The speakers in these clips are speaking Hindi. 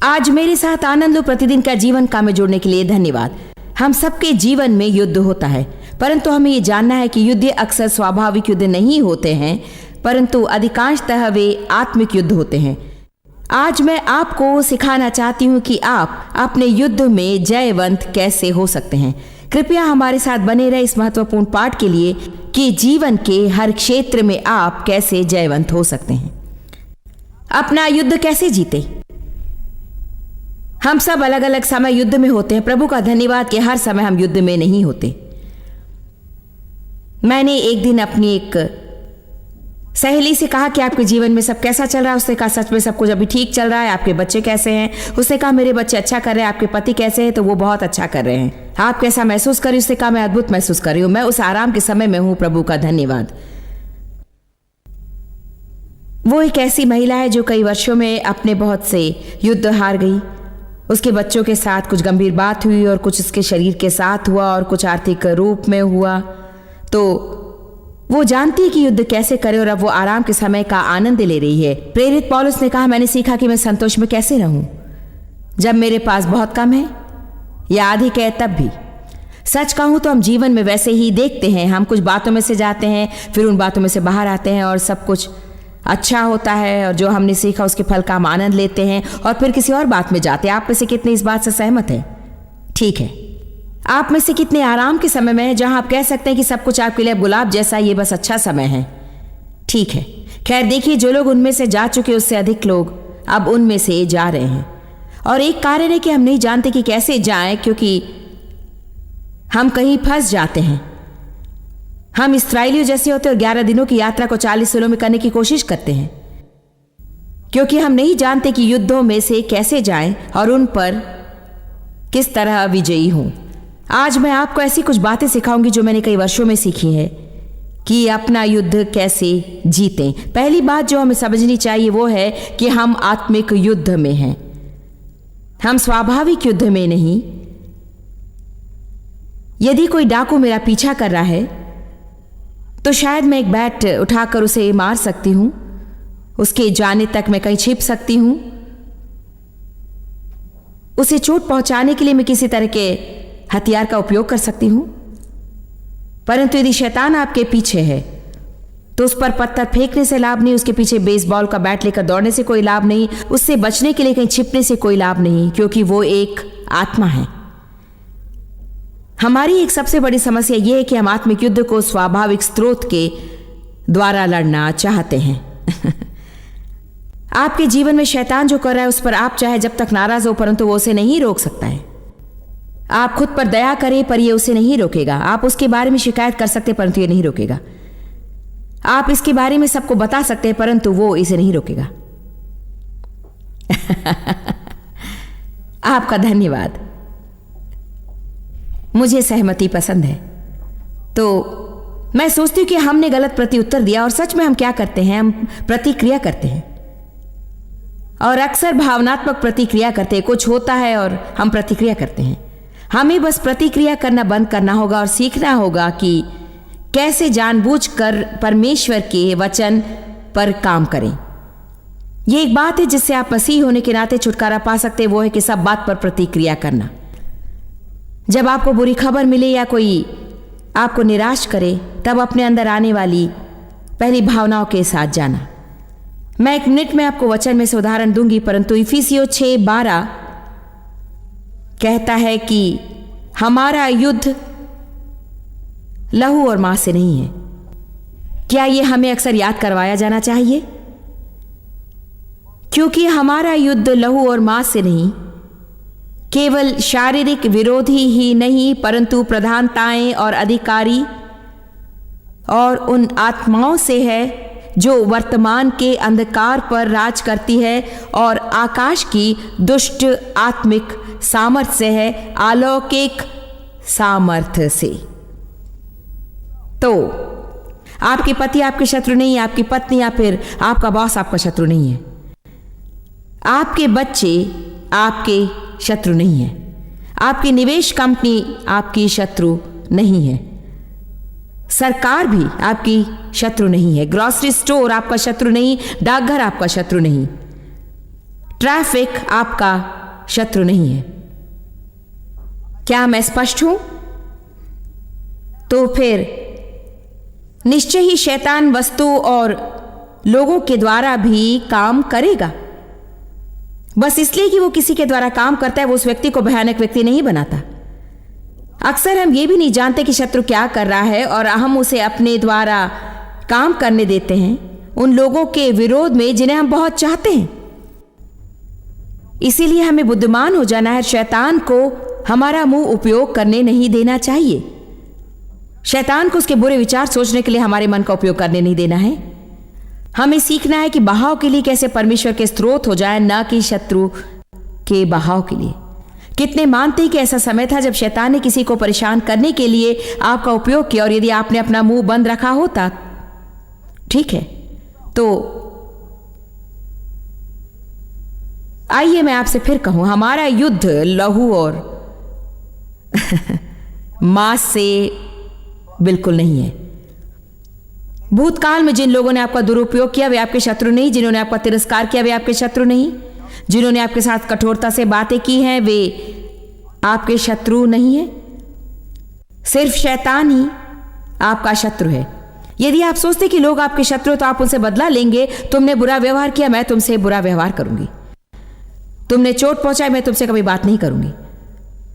आज मेरे साथ आनंद लो प्रतिदिन का जीवन का में जोड़ने के लिए धन्यवाद। हम सबके जीवन में युद्ध होता है, परंतु हमें ये जानना है कि युद्ध अक्सर स्वाभाविक युद्ध नहीं होते हैं, परंतु अधिकांशतः वे आत्मिक युद्ध होते हैं। आज मैं आपको सिखाना चाहती हूँ कि आप अपने युद्ध में जयवंत कैसे हो सकते हैं। कृपया हमारे साथ बने रहे इस महत्वपूर्ण पाठ के लिए कि जीवन के हर क्षेत्र में आप कैसे जयवंत हो सकते हैं। अपना युद्ध कैसे जीते। हम सब अलग अलग समय युद्ध में होते हैं। प्रभु का धन्यवाद कि हर समय हम युद्ध में नहीं होते। मैंने एक दिन अपनी एक सहेली से कहा कि आपके जीवन में सब कैसा चल रहा है। उसने कहा सच में सब कुछ अभी ठीक चल रहा है। आपके बच्चे कैसे हैं? उसने कहा मेरे बच्चे अच्छा कर रहे हैं। आपके पति कैसे हैं? तो वो बहुत अच्छा कर रहे हैं। आप कैसा महसूस कर रही? उसने कहा मैं अद्भुत महसूस कर रही हूं। मैं उस आराम के समय में हूं। प्रभु का धन्यवाद। वो एक ऐसी महिला है जो कई वर्षों में अपने बहुत से युद्ध हार गई। उसके बच्चों के साथ कुछ गंभीर बात हुई और कुछ उसके शरीर के साथ हुआ और कुछ आर्थिक रूप में हुआ। तो वो जानती है कि युद्ध कैसे करे और अब वो आराम के समय का आनंद ले रही है। प्रेरित पौलुस ने कहा मैंने सीखा कि मैं संतोष में कैसे रहूं जब मेरे पास बहुत कम है या अधिक है तब भी। सच कहूं तो हम जीवन में वैसे ही देखते हैं। हम कुछ बातों में से जाते हैं, फिर उन बातों में से बाहर आते हैं और सब कुछ अच्छा होता है और जो हमने सीखा उसके फल का हम आनंद लेते हैं और फिर किसी और बात में जाते हैं। आप में से कितने इस बात से सहमत हैं? ठीक है। आप में से कितने आराम के समय में हैं जहां आप कह सकते हैं कि सब कुछ आपके लिए गुलाब जैसा, ये बस अच्छा समय है? ठीक है। खैर देखिए, जो लोग उनमें से जा चुके उससे अधिक लोग अब उनमें से जा रहे हैं। और एक कारण है कि हम नहीं जानते कि कैसे जाएं, क्योंकि हम कहीं फंस जाते हैं। हम इस्राएलियों जैसे होते और 11 दिनों की यात्रा को 40 सालों में करने की कोशिश करते हैं, क्योंकि हम नहीं जानते कि युद्धों में से कैसे जाएं और उन पर किस तरह विजयी हों। आज मैं आपको ऐसी कुछ बातें सिखाऊंगी जो मैंने कई वर्षों में सीखी है कि अपना युद्ध कैसे जीतें। पहली बात जो हमें समझनी चाहिए वो है कि हम आत्मिक युद्ध में हैं, हम स्वाभाविक युद्ध में नहीं। यदि कोई डाकू मेरा पीछा कर रहा है तो शायद मैं एक बैट उठाकर उसे मार सकती हूं, उसके जाने तक मैं कहीं छिप सकती हूं। उसे चोट पहुंचाने के लिए मैं किसी तरह के हथियार का उपयोग कर सकती हूं। परंतु यदि शैतान आपके पीछे है तो उस पर पत्थर फेंकने से लाभ नहीं, उसके पीछे बेसबॉल का बैट लेकर दौड़ने से कोई लाभ नहीं, उससे बचने के लिए कहीं छिपने से कोई लाभ नहीं, क्योंकि वो एक आत्मा है। हमारी एक सबसे बड़ी समस्या यह है कि हम आत्मिक युद्ध को स्वाभाविक स्रोत के द्वारा लड़ना चाहते हैं। आपके जीवन में शैतान जो कर रहा है उस पर आप चाहे जब तक नाराज हो, परंतु वो उसे नहीं रोक सकता है। आप खुद पर दया करें पर ये उसे नहीं रोकेगा। आप उसके बारे में शिकायत कर सकते हैं परंतु ये नहीं रोकेगा। आप इसके बारे में सबको बता सकते हैं परंतु वो इसे नहीं रोकेगा। आपका धन्यवाद। मुझे सहमति पसंद है। तो मैं सोचती हूं कि हमने गलत प्रत्युत्तर दिया और सच में हम क्या करते हैं? हम प्रतिक्रिया करते हैं और अक्सर भावनात्मक प्रतिक्रिया करते हैं। कुछ होता है और हम प्रतिक्रिया करते हैं। हमें बस प्रतिक्रिया करना बंद करना होगा और सीखना होगा कि कैसे जानबूझकर परमेश्वर के वचन पर काम करें। यह एक बात है जिससे आप मसीह होने के नाते छुटकारा पा सकते हैं, वो है कि सब बात पर प्रतिक्रिया करना। जब आपको बुरी खबर मिले या कोई आपको निराश करे तब अपने अंदर आने वाली पहली भावनाओं के साथ जाना। मैं एक मिनट में आपको वचन में से उदाहरण दूंगी, परंतु इफिसियों 6:12 कहता है कि हमारा युद्ध लहू और मांस से नहीं है। क्या यह हमें अक्सर याद करवाया जाना चाहिए? क्योंकि हमारा युद्ध लहू और मांस से नहीं, केवल शारीरिक विरोधी ही नहीं, परंतु प्रधानताएं और अधिकारी और उन आत्माओं से है जो वर्तमान के अंधकार पर राज करती है और आकाश की दुष्ट आत्मिक सामर्थ्य से है, अलौकिक सामर्थ्य से। तो आपके पति आपके शत्रु नहीं, आपकी पत्नी या फिर आपका बॉस आपका शत्रु नहीं है, आपके बच्चे आपके शत्रु नहीं है, आपकी निवेश कंपनी आपकी शत्रु नहीं है, सरकार भी आपकी शत्रु नहीं है, ग्रोसरी स्टोर आपका शत्रु नहीं, डाकघर आपका शत्रु नहीं, ट्रैफिक आपका शत्रु नहीं है। क्या मैं स्पष्ट हूं? तो फिर निश्चय ही शैतान वस्तु और लोगों के द्वारा भी काम करेगा। बस इसलिए कि वो किसी के द्वारा काम करता है, वो उस व्यक्ति को भयानक व्यक्ति नहीं बनाता। अक्सर हम ये भी नहीं जानते कि शत्रु क्या कर रहा है और हम उसे अपने द्वारा काम करने देते हैं उन लोगों के विरोध में जिन्हें हम बहुत चाहते हैं। इसीलिए हमें बुद्धिमान हो जाना है। शैतान को हमारा मुंह उपयोग करने नहीं देना चाहिए। शैतान को उसके बुरे विचार सोचने के लिए हमारे मन का उपयोग करने नहीं देना है। हमें सीखना है कि बहाव के लिए कैसे परमेश्वर के स्रोत हो जाए, न कि शत्रु के बहाव के लिए। कितने मानते हैं कि ऐसा समय था जब शैतान ने किसी को परेशान करने के लिए आपका उपयोग किया, और यदि आपने अपना मुंह बंद रखा होता, ठीक है, तो आइए मैं आपसे फिर कहूं, हमारा युद्ध लहू और मांस से बिल्कुल नहीं है। भूतकाल में जिन लोगों ने आपका दुरुपयोग किया वे आपके शत्रु नहीं, जिन्होंने आपका तिरस्कार किया वे आपके शत्रु नहीं, जिन्होंने आपके साथ कठोरता से बातें की हैं वे आपके शत्रु नहीं है। सिर्फ शैतान ही आपका शत्रु है। यदि आप सोचते कि लोग आपके शत्रु तो आप उनसे बदला लेंगे। तुमने बुरा व्यवहार किया, मैं तुमसे बुरा व्यवहार करूंगी। तुमने चोट पहुंचाई, मैं तुमसे कभी बात नहीं करूंगी।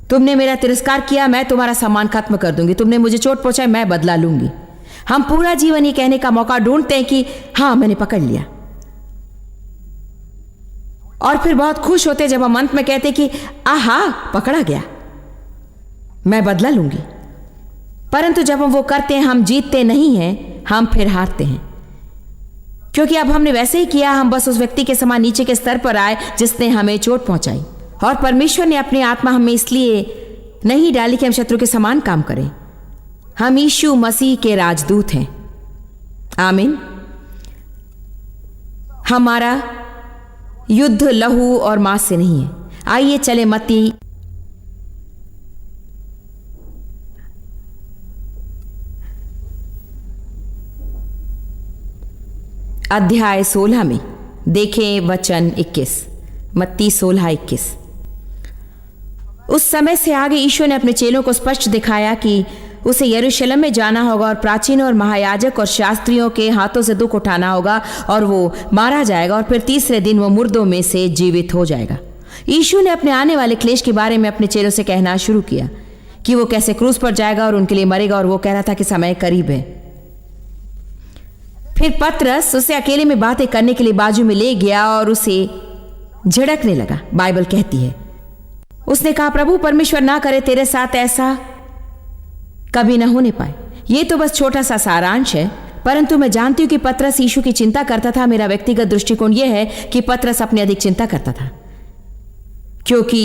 तुमने मेरा तिरस्कार किया, मैं तुम्हारा सम्मान खत्म कर दूंगी। तुमने मुझे चोट पहुंचाई, मैं बदला लूंगी। हम पूरा जीवन ये कहने का मौका ढूंढते हैं कि हां मैंने पकड़ लिया, और फिर बहुत खुश होते जब हम अंत में कहते कि आहा पकड़ा गया, मैं बदला लूंगी। परंतु जब हम वो करते हैं हम जीतते नहीं हैं, हम फिर हारते हैं, क्योंकि अब हमने वैसे ही किया। हम बस उस व्यक्ति के समान नीचे के स्तर पर आए जिसने हमें चोट पहुंचाई, और परमेश्वर ने अपनी आत्मा हमें इसलिए नहीं डाली कि हम शत्रु के समान काम करें। हम यीशु मसीह के राजदूत हैं। आमीन। हमारा युद्ध लहू और मांस से नहीं है। आइए चले मत्ती अध्याय 16 में देखें वचन 21। मत्ती 16:21। उस समय से आगे यीशु ने अपने चेलों को स्पष्ट दिखाया कि उसे यरूशलेम में जाना होगा और प्राचीनों और महायाजक और शास्त्रियों के हाथों से दुख उठाना होगा, और वो मारा जाएगा और फिर तीसरे दिन वो मुर्दों में से जीवित हो जाएगा। यीशु ने अपने आने वाले क्लेश के बारे में अपने चेलों से कहना शुरू किया कि वो कैसे क्रूस पर जाएगा और उनके लिए मरेगा, और वो कह रहा था कि समय करीब है। फिर पतरस उसे अकेले में बातें करने के लिए बाजू में ले गया और उसे झिड़कने लगा। बाइबल कहती है उसने कहा, प्रभु परमेश्वर ना करे तेरे साथ ऐसा कभी न होने पाए। ये तो बस छोटा सा सारांश है, परंतु मैं जानती हूं कि पतरस यीशु की चिंता करता था। मेरा व्यक्तिगत दृष्टिकोण यह है कि पतरस अपनी अधिक चिंता करता था, क्योंकि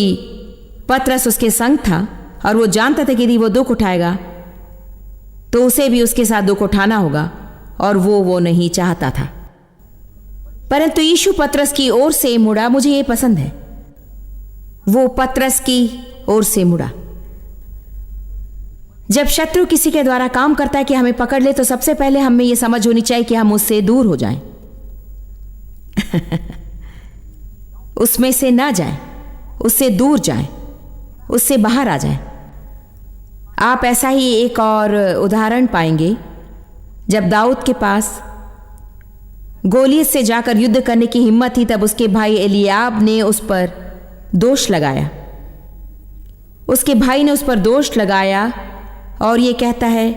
पतरस उसके संग था और वो जानता था कि यदि वो दुख उठाएगा तो उसे भी उसके साथ दुख उठाना होगा, और वो नहीं चाहता था। परंतु यीशु पतरस की ओर से मुड़ा। मुझे ये पसंद है, वो पतरस की ओर से मुड़ा। जब शत्रु किसी के द्वारा काम करता है कि हमें पकड़ ले, तो सबसे पहले हमें यह समझ होनी चाहिए कि हम उससे दूर हो जाएं। उसमें से ना जाएं, उससे दूर जाएं, उससे बाहर आ जाएं। आप ऐसा ही एक और उदाहरण पाएंगे जब दाऊद के पास गोलियत से जाकर युद्ध करने की हिम्मत थी, तब उसके भाई एलियाब ने उस पर दोष लगाया। उसके भाई ने उस पर दोष लगाया और यह कहता है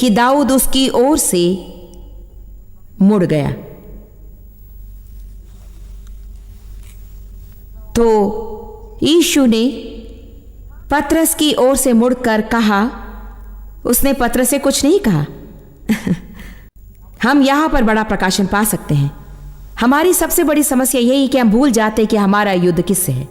कि दाऊद उसकी ओर से मुड़ गया। तो यीशु ने पतरस की ओर से मुड़कर कहा, उसने पतरस से कुछ नहीं कहा। हम यहां पर बड़ा प्रकाशन पा सकते हैं। हमारी सबसे बड़ी समस्या यही है कि हम भूल जाते हैं कि हमारा युद्ध किससे है।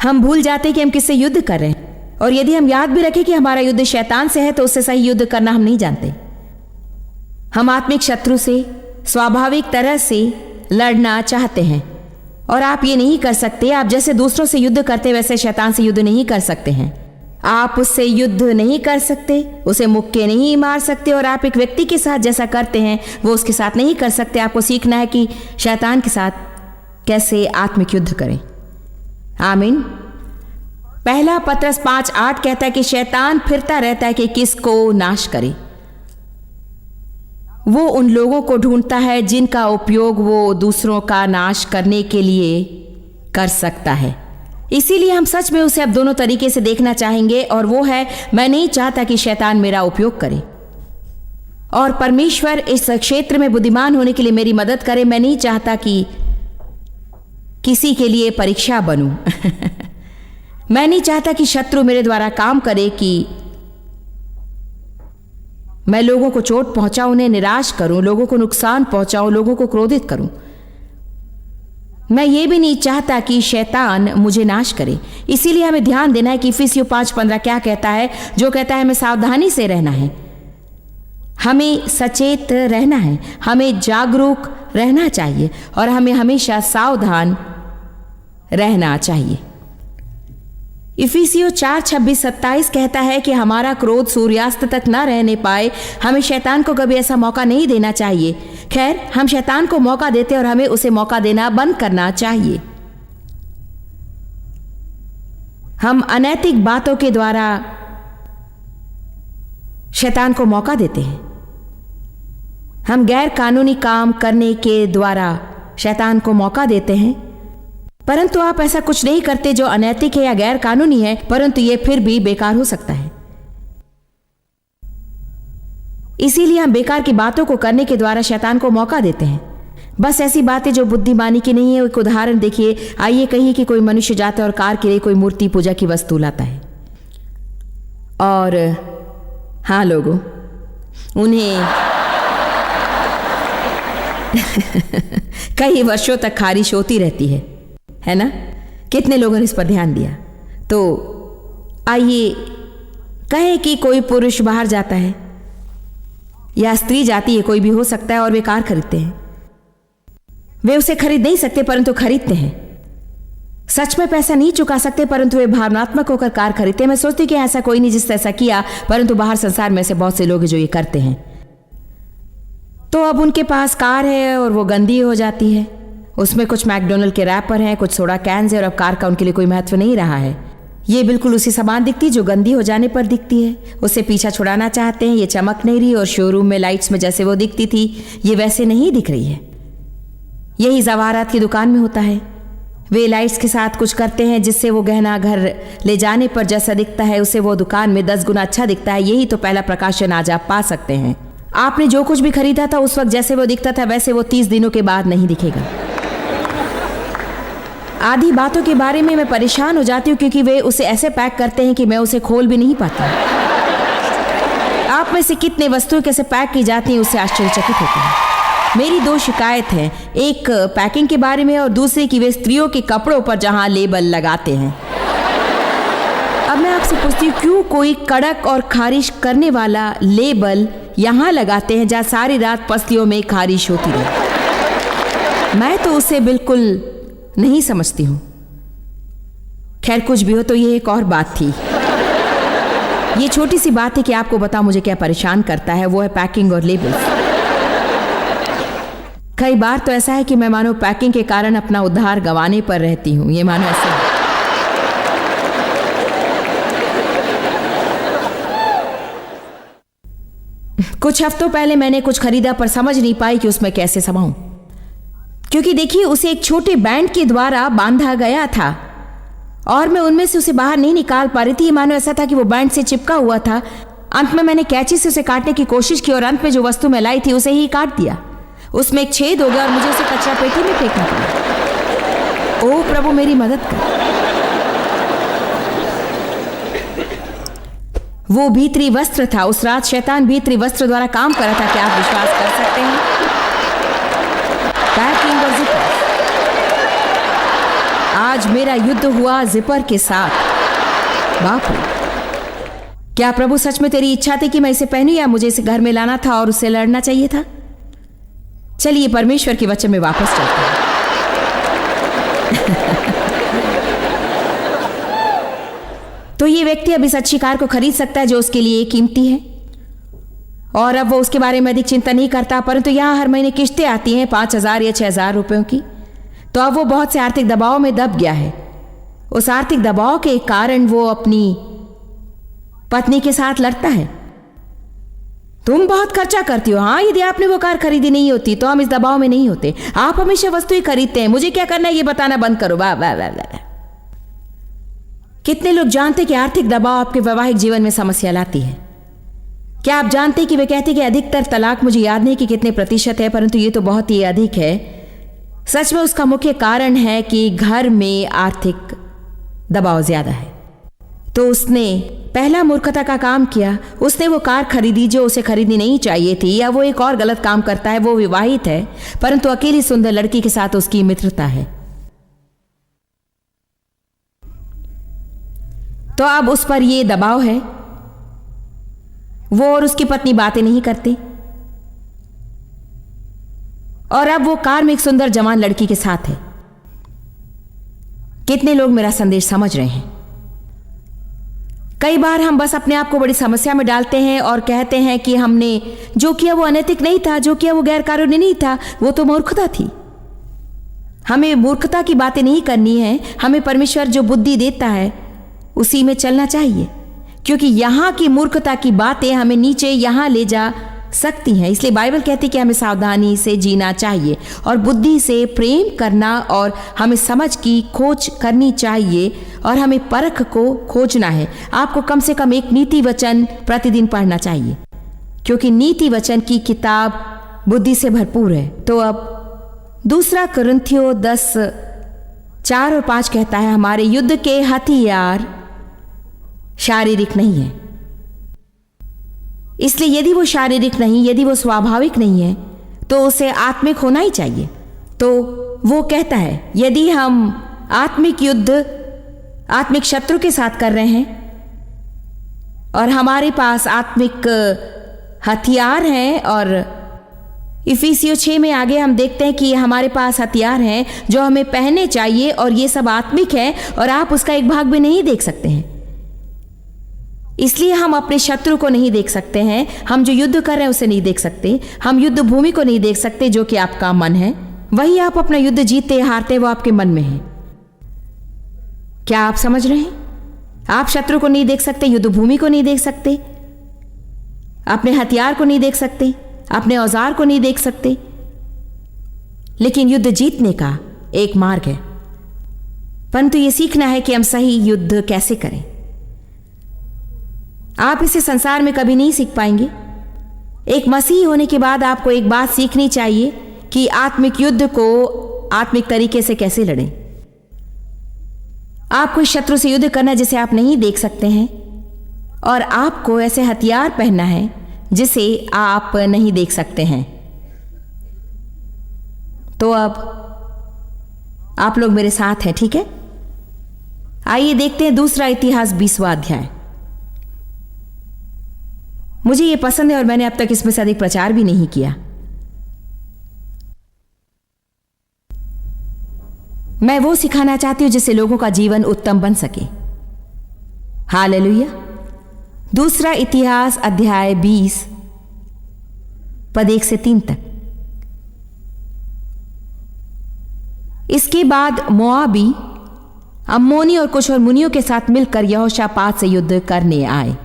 हम भूल जाते हैं कि हम किससे युद्ध कर रहे हैं, और यदि हम याद भी रखें कि हमारा युद्ध शैतान से है, तो उससे सही युद्ध करना हम नहीं जानते। हम आत्मिक शत्रु से स्वाभाविक तरह से लड़ना चाहते हैं, और आप ये नहीं कर सकते। आप जैसे दूसरों से युद्ध करते वैसे शैतान से युद्ध नहीं कर सकते हैं। आप उससे युद्ध नहीं कर सकते, उसे मुक्के नहीं मार सकते, और आप एक व्यक्ति के साथ जैसा करते हैं वो उसके साथ नहीं कर सकते। आपको सीखना है कि शैतान के साथ कैसे आत्मिक युद्ध करें। आमीन। पहला पत्रस 5:8 कहता है कि शैतान फिरता रहता है कि किसको नाश करे। वो उन लोगों को ढूंढता है जिनका उपयोग वो दूसरों का नाश करने के लिए कर सकता है। इसीलिए हम सच में उसे अब दोनों तरीके से देखना चाहेंगे, और वो है, मैं नहीं चाहता कि शैतान मेरा उपयोग करे, और परमेश्वर इस क्षेत्र में बुद्धिमान होने के लिए मेरी मदद करे। मैं नहीं चाहता कि किसी के लिए परीक्षा बनूं। मैं नहीं चाहता कि शत्रु मेरे द्वारा काम करे, कि मैं लोगों को चोट पहुंचाऊं, उन्हें निराश करूं, लोगों को नुकसान पहुंचाऊं, लोगों को क्रोधित करूं। मैं ये भी नहीं चाहता कि शैतान मुझे नाश करे। इसीलिए हमें ध्यान देना है कि इफिसियों 5:15 क्या कहता है, जो कहता है हमें सावधानी से रहना है, हमें सचेत रहना है, हमें जागरूक रहना चाहिए, और हमें हमेशा सावधान रहना चाहिए। इफिसियों 4:26-27 कहता है कि हमारा क्रोध सूर्यास्त तक ना रहने पाए। हमें शैतान को कभी ऐसा मौका नहीं देना चाहिए। खैर, हम शैतान को मौका देते और हमें उसे मौका देना बंद करना चाहिए। हम अनैतिक बातों के द्वारा शैतान को मौका देते हैं। हम गैर कानूनी काम करने के द्वारा शैतान को मौका देते हैं। परंतु आप ऐसा कुछ नहीं करते जो अनैतिक है या गैर कानूनी है, परंतु यह फिर भी बेकार हो सकता है। इसीलिए हम बेकार की बातों को करने के द्वारा शैतान को मौका देते हैं। बस ऐसी बातें जो बुद्धिमानी की नहीं है। एक उदाहरण देखिए। आइए कहिए कि कोई मनुष्य जाता है और कार के लिए कोई मूर्ति पूजा की वस्तु लाता है, और हाँ लोगों, उन्हें कई वर्षों तक खारिश होती रहती है ना? कितने लोगों ने इस पर ध्यान दिया? तो आइए कहें कि कोई पुरुष बाहर जाता है या स्त्री जाती है, कोई भी हो सकता है, और वे कार खरीदते हैं। वे उसे खरीद नहीं सकते परंतु खरीदते हैं। सच में पैसा नहीं चुका सकते परंतु वे भावनात्मक होकर कार खरीदते हैं। मैं सोचती कि ऐसा कोई नहीं जिसने ऐसा किया, परंतु बाहर संसार में से बहुत से लोग हैं जो ये करते हैं। तो अब उनके पास कार है और वो गंदी हो जाती है। उसमें कुछ मैकडोनल्ड के रैपर हैं, कुछ सोडा कैंस है, और अब कार का उनके लिए कोई महत्व नहीं रहा है। ये बिल्कुल उसी सामान दिखती जो गंदी हो जाने पर दिखती है। उससे पीछा छुड़ाना चाहते हैं। ये चमक नहीं रही, और शोरूम में लाइट्स में जैसे वो दिखती थी ये वैसे नहीं दिख रही है। यही ज़वारात की दुकान में होता है। वे लाइट्स के साथ कुछ करते हैं जिससे वो गहना घर ले जाने पर जैसा दिखता है उसे वो दुकान में 10 गुना अच्छा दिखता है। यही तो पहला प्रकाशन आज आप पा सकते हैं। आपने जो कुछ भी खरीदा था उस वक्त जैसे वो दिखता था वैसे वो 30 दिनों के बाद नहीं दिखेगा। आधी बातों के बारे में मैं परेशान हो जाती हूँ क्योंकि वे उसे ऐसे पैक करते हैं कि मैं उसे खोल भी नहीं पाती। आप में से कितने वस्तुएं कैसे पैक की जाती हैं उससे आश्चर्यचकित होते हैं। मेरी 2 शिकायत हैं, एक पैकिंग के बारे में और दूसरी कि वे स्त्रियों के कपड़ों पर जहां लेबल लगाते हैं। अब मैं आपसे पूछती हूँ, क्यों कोई कड़क और खारिश करने वाला लेबल यहां लगाते हैं जहां सारी रात पसलियों में खारिश होती रहे? मैं तो उसे बिल्कुल नहीं समझती हूं। खैर कुछ भी हो, तो ये एक और बात थी। ये छोटी सी बात है कि आपको बताओ मुझे क्या परेशान करता है, वो है पैकिंग और लेबल्स। कई बार तो ऐसा है कि मैं मानो पैकिंग के कारण अपना उद्धार गंवाने पर रहती हूं। ये मानो ऐसा है। कुछ हफ्तों पहले मैंने कुछ खरीदा पर समझ नहीं पाई कि उसमें कैसे समाऊं, क्योंकि देखिए उसे एक छोटे बैंड के द्वारा बांधा गया था और मैं उनमें से उसे बाहर नहीं निकाल पा रही थी। मानो ऐसा था कि वो बैंड से चिपका हुआ था। अंत में मैंने कैंची से उसे काटने की कोशिश की और अंत में जो वस्तु मैं लाई थी उसे ही काट दिया। उसमें एक छेद हो गया और मुझे उसे कचरा पेटी में फेंकना पड़ा। ओह प्रभु मेरी मदद कर। वो भीतरी वस्त्र था। उस रात शैतान भीतरी वस्त्र द्वारा काम कर रहा था। क्या आप विश्वास कर सकते हैं? पैकिंग और जिपर। आज मेरा युद्ध हुआ जिपर के साथ। बाप रे, क्या प्रभु सच में तेरी इच्छा थी कि मैं इसे पहनूं या मुझे इसे घर में लाना था और उससे लड़ना चाहिए था? चलिए परमेश्वर के वचन में वापस चलते हैं। तो ये व्यक्ति अब इस अच्छी कार को खरीद सकता है जो उसके लिए कीमती है और अब वो उसके बारे में अधिक चिंता नहीं करता, परंतु यहां हर महीने किस्तें आती हैं 5,000 या 6,000 रुपयों की। तो अब वो बहुत से आर्थिक दबाव में दब गया है। उस आर्थिक दबाव के कारण वो अपनी पत्नी के साथ लड़ता है। तुम बहुत खर्चा करती हो। हाँ, यदि आपने वो कार खरीदी नहीं होती तो हम इस दबाव में नहीं होते। आप हमेशा वस्तुएं खरीदते हैं, मुझे क्या करना है ये बताना बंद करो। वाह वाह वाह वाह। कितने लोग जानते कि आर्थिक दबाव आपके वैवाहिक जीवन में समस्या लाती है? क्या आप जानते कि वे कहते कि अधिकतर तलाक, मुझे याद नहीं कि कितने प्रतिशत है, परंतु ये तो बहुत ही अधिक है। सच में उसका मुख्य कारण है कि घर में आर्थिक दबाव ज्यादा है। तो उसने पहला मूर्खता का काम किया। उसने वो कार खरीदी जो उसे खरीदनी नहीं चाहिए थी, या वो एक और गलत काम करता है। वो विवाहित है परंतु अकेली सुंदर लड़की के साथ उसकी मित्रता है। तो अब उस पर ये दबाव है। वो और उसकी पत्नी बातें नहीं करते और अब वो कार में एक सुंदर जवान लड़की के साथ है। कितने लोग मेरा संदेश समझ रहे हैं? कई बार हम बस अपने आप को बड़ी समस्या में डालते हैं और कहते हैं कि हमने जो किया वो अनैतिक नहीं था, जो किया वो गैर कानूनी नहीं था, वो तो मूर्खता थी। हमें मूर्खता की बातें नहीं करनी है। हमें परमेश्वर जो बुद्धि देता है उसी में चलना चाहिए, क्योंकि यहां की मूर्खता की बातें हमें नीचे यहां ले जा सकती हैं। इसलिए बाइबल कहती है कि हमें सावधानी से जीना चाहिए और बुद्धि से प्रेम करना, और हमें समझ की खोज करनी चाहिए और हमें परख को खोजना है। आपको कम से कम एक नीति वचन प्रतिदिन पढ़ना चाहिए, क्योंकि नीति वचन की किताब बुद्धि से भरपूर है। तो अब दूसरा कुरिन्थियों 10:4-5 कहता है, हमारे युद्ध के हथियार शारीरिक नहीं है। इसलिए यदि वो शारीरिक नहीं, यदि वो स्वाभाविक नहीं है, तो उसे आत्मिक होना ही चाहिए। तो वो कहता है यदि हम आत्मिक युद्ध आत्मिक शत्रु के साथ कर रहे हैं और हमारे पास आत्मिक हथियार हैं, और इफिसियों 6 में आगे हम देखते हैं कि हमारे पास हथियार हैं जो हमें पहनने चाहिए, और ये सब आत्मिक है और आप उसका एक भाग भी नहीं देख सकते हैं। इसलिए हम अपने शत्रु को नहीं देख सकते हैं। हम जो युद्ध कर रहे हैं उसे नहीं देख सकते। हम युद्ध भूमि को नहीं देख सकते जो कि आपका मन है। वही आप अपना युद्ध जीतते हारते वो आपके मन में है। क्या आप समझ रहे हैं? आप शत्रु को नहीं देख सकते, युद्ध भूमि को नहीं देख सकते, अपने हथियार को नहीं देख सकते, अपने औजार को नहीं देख सकते, लेकिन युद्ध जीतने का एक मार्ग है। परंतु यह सीखना है कि हम सही युद्ध कैसे करें। आप इसे संसार में कभी नहीं सीख पाएंगे। एक मसीही होने के बाद आपको एक बात सीखनी चाहिए कि आत्मिक युद्ध को आत्मिक तरीके से कैसे लड़ें। आपको शत्रु से युद्ध करना जिसे आप नहीं देख सकते हैं, और आपको ऐसे हथियार पहनना है जिसे आप नहीं देख सकते हैं। तो अब आप लोग मेरे साथ हैं, ठीक है? आइए देखते हैं दूसरा इतिहास 20वां अध्याय। मुझे यह पसंद है और मैंने अब तक इसमें से अधिक प्रचार भी नहीं किया। मैं वो सिखाना चाहती हूं जिससे लोगों का जीवन उत्तम बन सके। हालेलुया। दूसरा इतिहास अध्याय 20 पद 1 से 3 तक। इसके बाद मोआबी अम्मोनी और कुछ और मुनियों के साथ मिलकर यहोशापात से युद्ध करने आए।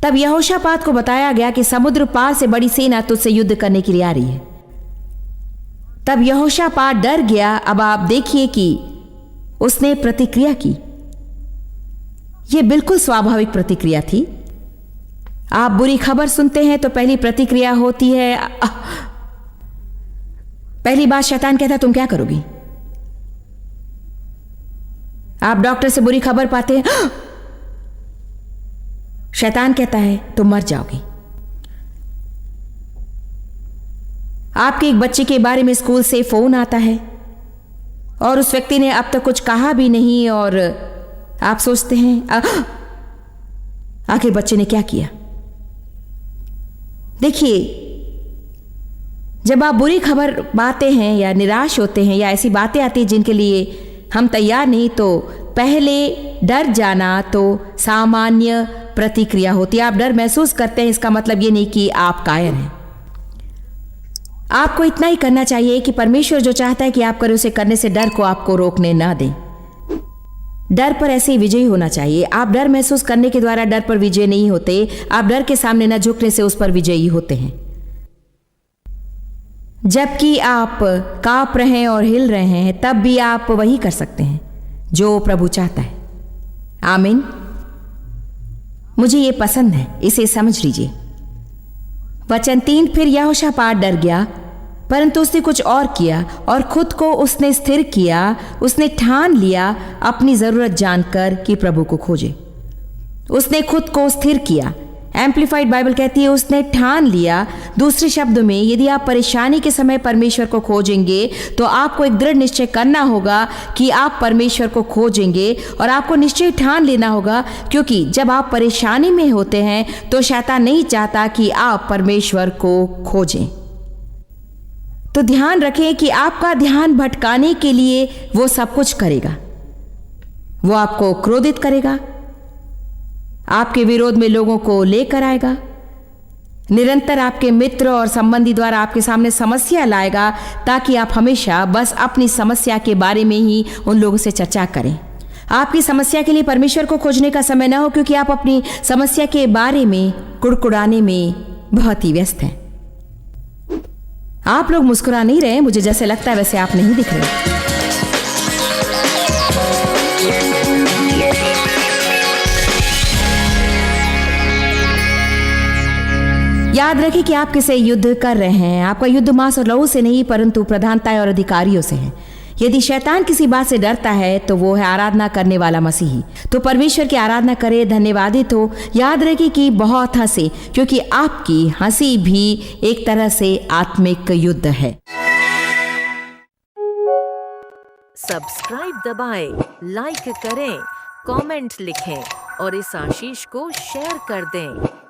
तब यहोशापात को बताया गया कि समुद्र पार से बड़ी सेना तुझसे युद्ध करने के लिए आ रही है। तब यहोशापात डर गया। अब आप देखिए कि उसने प्रतिक्रिया की। यह बिल्कुल स्वाभाविक प्रतिक्रिया थी। आप बुरी खबर सुनते हैं तो पहली प्रतिक्रिया होती है, पहली बात शैतान कहता तुम क्या करोगी। आप डॉक्टर से बुरी खबर पाते हैं, शैतान कहता है तुम मर जाओगी। आपके एक बच्चे के बारे में स्कूल से फोन आता है और उस व्यक्ति ने अब तक कुछ कहा भी नहीं, और आप सोचते हैं आखिर बच्चे ने क्या किया। देखिए, जब आप बुरी खबर पाते हैं या निराश होते हैं या ऐसी बातें आती हैं जिनके लिए हम तैयार नहीं, तो पहले डर जाना तो सामान्य प्रतिक्रिया होती है। आप डर महसूस करते हैं, इसका मतलब ये नहीं कि आप कायर हैं। आपको इतना ही करना चाहिए कि परमेश्वर जो चाहता है कि आप करें उसे करने से डर को आपको रोकने ना दें। डर पर ऐसे ही विजयी होना चाहिए। आप डर महसूस करने के द्वारा डर पर विजय नहीं होते, आप डर के सामने न झुकने से उस पर विजयी होते हैं। जबकि आप कांप रहे हैं और हिल रहे हैं, तब भी आप वही कर सकते हैं जो प्रभु चाहता है। आमीन। मुझे ये पसंद है, इसे समझ लीजिए। वचन 3, फिर यहोशापात डर गया, परंतु उसने कुछ और किया और खुद को उसने स्थिर किया। उसने ठान लिया अपनी जरूरत जानकर कि प्रभु को खोजे। उसने खुद को स्थिर किया। एम्प्लीफाइड बाइबल कहती है उसने ठान लिया। दूसरे शब्दों में, यदि आप परेशानी के समय परमेश्वर को खोजेंगे तो आपको एक दृढ़ निश्चय करना होगा कि आप परमेश्वर को खोजेंगे और आपको निश्चय ठान लेना होगा, क्योंकि जब आप परेशानी में होते हैं तो शैतान नहीं चाहता कि आप परमेश्वर को खोजें। तो ध्यान रखें कि आपका ध्यान भटकाने के लिए वो सब कुछ करेगा। वो आपको क्रोधित करेगा, आपके विरोध में लोगों को लेकर आएगा, निरंतर आपके मित्र और संबंधी द्वारा आपके सामने समस्या लाएगा, ताकि आप हमेशा बस अपनी समस्या के बारे में ही उन लोगों से चर्चा करें। आपकी समस्या के लिए परमेश्वर को खोजने का समय ना हो, क्योंकि आप अपनी समस्या के बारे में कुड़कुड़ाने में बहुत ही व्यस्त हैं। आप लोग मुस्कुरा नहीं रहे, मुझे जैसे लगता है वैसे आप नहीं दिख रहे। याद रखें कि आप किसे युद्ध कर रहे हैं। आपका युद्ध मांस और लहू से नहीं, परंतु प्रधानताएं और अधिकारियों से है। यदि शैतान किसी बात से डरता है तो वो है आराधना करने वाला मसीही। तो परमेश्वर की आराधना करे, धन्यवादित हो। याद रखें कि बहुत हंसे, क्योंकि आपकी हंसी भी एक तरह से आत्मिक युद्ध है। सब्सक्राइब दबाएं, लाइक करें, कमेंट लिखें और इस आशीष को शेयर कर दें।